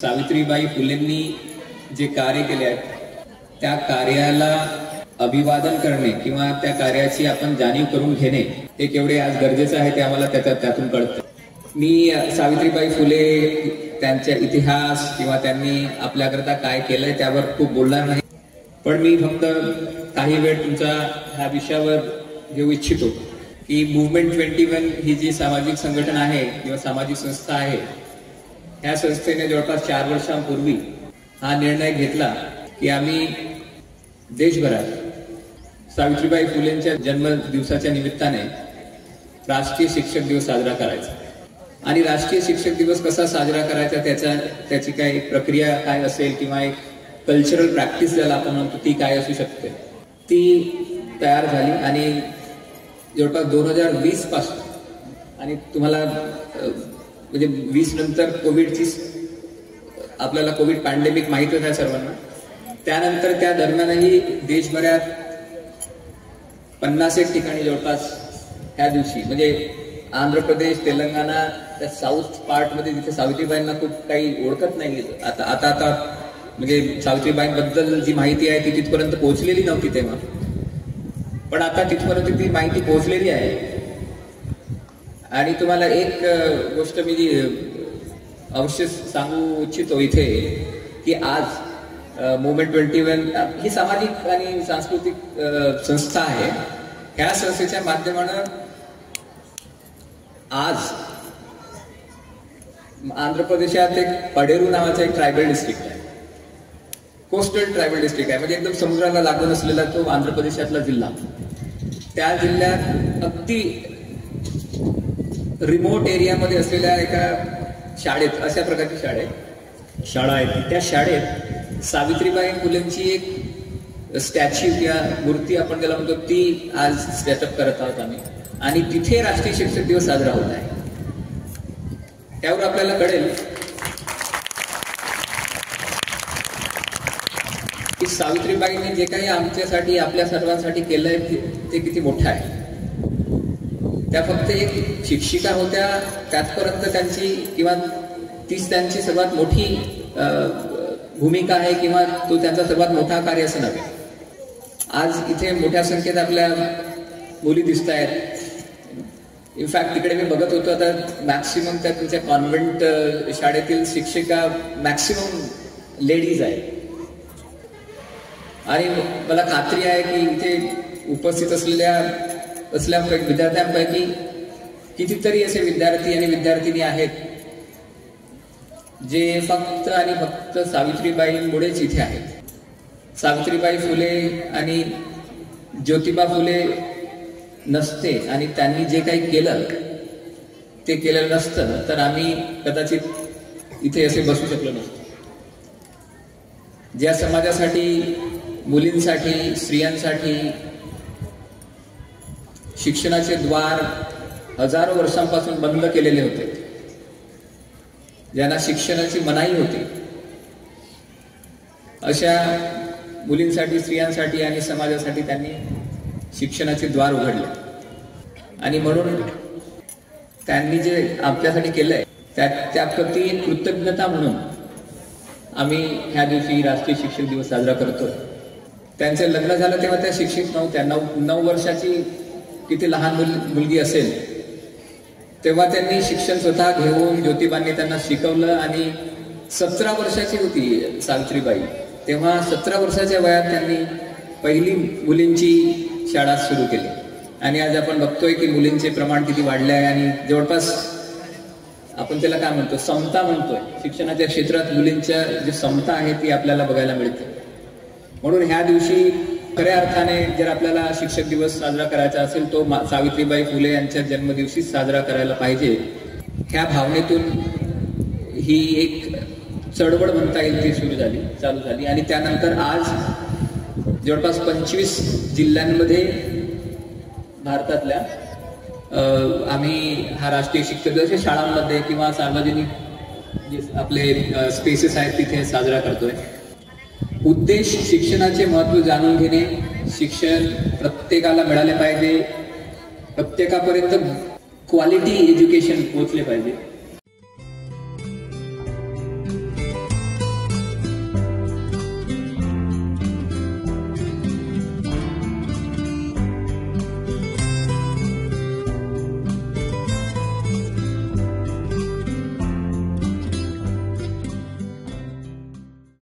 सावित्रीबाई फुलेंनी जे कार्य केले आहे त्या कार्याला अभिवादन करणे किंवा त्या कार्याची आपण जाणीव करून घेणे हे केवढे आज गरजेचं आहे ते आम्हाला त्यातून कळतं। मी सावित्रीबाई फुले त्यांचा इतिहास किंवा त्यांनी आपल्याकरता काय केलंय त्यावर खूप बोलणार नाही, पण मी फक्त काही वेळ तुमचा ह्या विषयावर घेऊ इच्छितो की मूवमेंट 21 ही जी सामाजिक संघटना आहे किंवा सामाजिक संस्था आहे, ह्या संस्थेने जवळपास 4 वर्षांपूर्वी हा निर्णय घेतला की आम्ही देशभरात सावित्रीबाई फुलेंच्या जन्मदिवसाच्या निमित्ताने राष्ट्रीय शिक्षक दिवस साजरा करायचा। आणि राष्ट्रीय शिक्षक दिवस कसा साजरा करायचा त्याची काय प्रक्रिया काय असेल किंवा एक कल्चरल प्रॅक्टिस ज्याला आपण म्हणतो ती काय असू शकते ती तयार झाली। आणि जवळपास 2020 पासून आणि तुम्हाला म्हणजे 20 नंतर कोविडची आपल्याला कोविड पॅन्डेमिक माहितच आहे सर्वांना, त्यानंतर त्या दरम्यानही देशभरात 50 ठिकाणी जवळपास ह्या दिवशी म्हणजे आंध्र प्रदेश तेलंगणा त्या साऊथ पार्ट मध्ये जिथे सावित्रीबाईंना खूप काही ओळखत नाही आता म्हणजे सावित्रीबाईंबद्दल जी माहिती आहे ती तिथपर्यंत पोहोचलेली नव्हती तेव्हा, पण आता तिथपर्यंत ती माहिती पोहोचलेली आहे। आणि तुम्हाला एक गोष्ट मी अवश्य सांगू इच्छितो इथे की आज मूवमेंट 21 ही सामाजिक आणि सांस्कृतिक संस्था आहे। ह्या संस्थेच्या माध्यमाने आज आंध्र प्रदेशात एक पडेरू नावाचा एक ट्रायबल डिस्ट्रिक्ट आहे, कोस्टल ट्रायबल डिस्ट्रिक्ट आहे, म्हणजे एकदम समुद्राला लागून असलेला तो आंध्र प्रदेशातला जिल्हा। त्या जिल्ह्यात अगदी रिमोट एरियामध्ये असलेल्या एका शाळेत अशा प्रकारची शाळा आहे, त्या शाळेत सावित्रीबाई फुलेंची एक स्टॅच्यू किंवा मूर्ती आपण त्याला म्हणतो ती आज सेटअप करत आहोत आम्ही, आणि तिथे राष्ट्रीय शिक्षक दिवस साजरा होत आहे। त्यावर आपल्याला कळेल की सावित्रीबाईंनी जे काही आमच्यासाठी आपल्या सर्वांसाठी केलंय ते किती मोठं आहे। त्या फक्त एक शिक्षिका होत्या त्याचपर्यंत त्यांची किंवा तीच त्यांची सर्वात मोठी भूमिका आहे किंवा तो त्यांचा सर्वात मोठा कार्य असं नव्हे। आज इथे मोठ्या संख्येत आपल्या मुली दिसत आहेत। इनफॅक्ट तिकडे मी बघत होतो आता मॅक्सिमम त्या तुमच्या कॉन्व्हेंट शाळेतील शिक्षिका मॅक्सिमम लेडीज आहेत। आणि मला खात्री आहे की इथे उपस्थित असलेल्या विद्यार्थ्यांपैकी कितीतरी असे विद्यार्थी आणि विद्यार्थिनी आहेत जे फक्त आणि फक्त सावित्रीबाईंमुळेच इथे आहेत। सावित्रीबाई फुले आणि ज्योतिबा फुले नसते आणि त्यांनी जे काही केलं ते केलेलं नसतं तर आम्ही कदाचित इथे असे बसू शकलो नसतो। ज्या समाजासाठी मुलींसाठी स्त्रियांसाठी शिक्षणाचे द्वार हजारो वर्षांपासून बंद केलेले होते, ज्यांना शिक्षणाची मनाई होती, अशा मुलींसाठी स्त्रियांसाठी आणि समाजासाठी त्यांनी शिक्षणाचे द्वार उघडले। आणि म्हणून त्यांनी जे आपल्यासाठी केलंय त्याप्रती एक कृतज्ञता म्हणून आम्ही ह्या दिवशी राष्ट्रीय शिक्षक दिवस साजरा करतो। त्यांचं लग्न झालं तेव्हा त्या शिक्षित नव्हत्या, 9 वर्षाची किती लहान मुलगी असेल तेव्हा त्यांनी शिक्षण स्वतः घेऊन ज्योतिबांनी त्यांना शिकवलं। आणि 17 वर्षाची होती सावित्रीबाई तेव्हा 17 वर्षाच्या वयात त्यांनी पहिली मुलींची शाळा सुरू केली। आणि आज आपण बघतोय की मुलींचे प्रमाण किती वाढले आहे आणि जवळपास आपण त्याला काय म्हणतो समता म्हणतोय, शिक्षणाच्या क्षेत्रात मुलींच्या जी समता आहे ती आपल्याला बघायला मिळते। म्हणून ह्या दिवशी खऱ्या अर्थाने जर आपल्याला शिक्षक दिवस साजरा करायचा असेल तो सावित्रीबाई फुले यांच्या जन्मदिवशीच साजरा करायला पाहिजे। ह्या भावनेतून ही एक चळवळ म्हणता येईल ती चालू झाली आणि त्यानंतर आज जवळपास 25 जिल्ह्यांमध्ये भारतातल्या आम्ही हा राष्ट्रीय शिक्षक दिवस शाळांमध्ये किंवा सार्वजनिक जे आपले स्पेसेस आहेत तिथे साजरा करतोय। उद्देश शिक्षणाचे महत्त्व जाणून घेणे, शिक्षण प्रत्येकाला मिळाले पाहिजे, प्रत्येकापर्यंत क्वालिटी एज्युकेशन पोहोचले पाहिजे।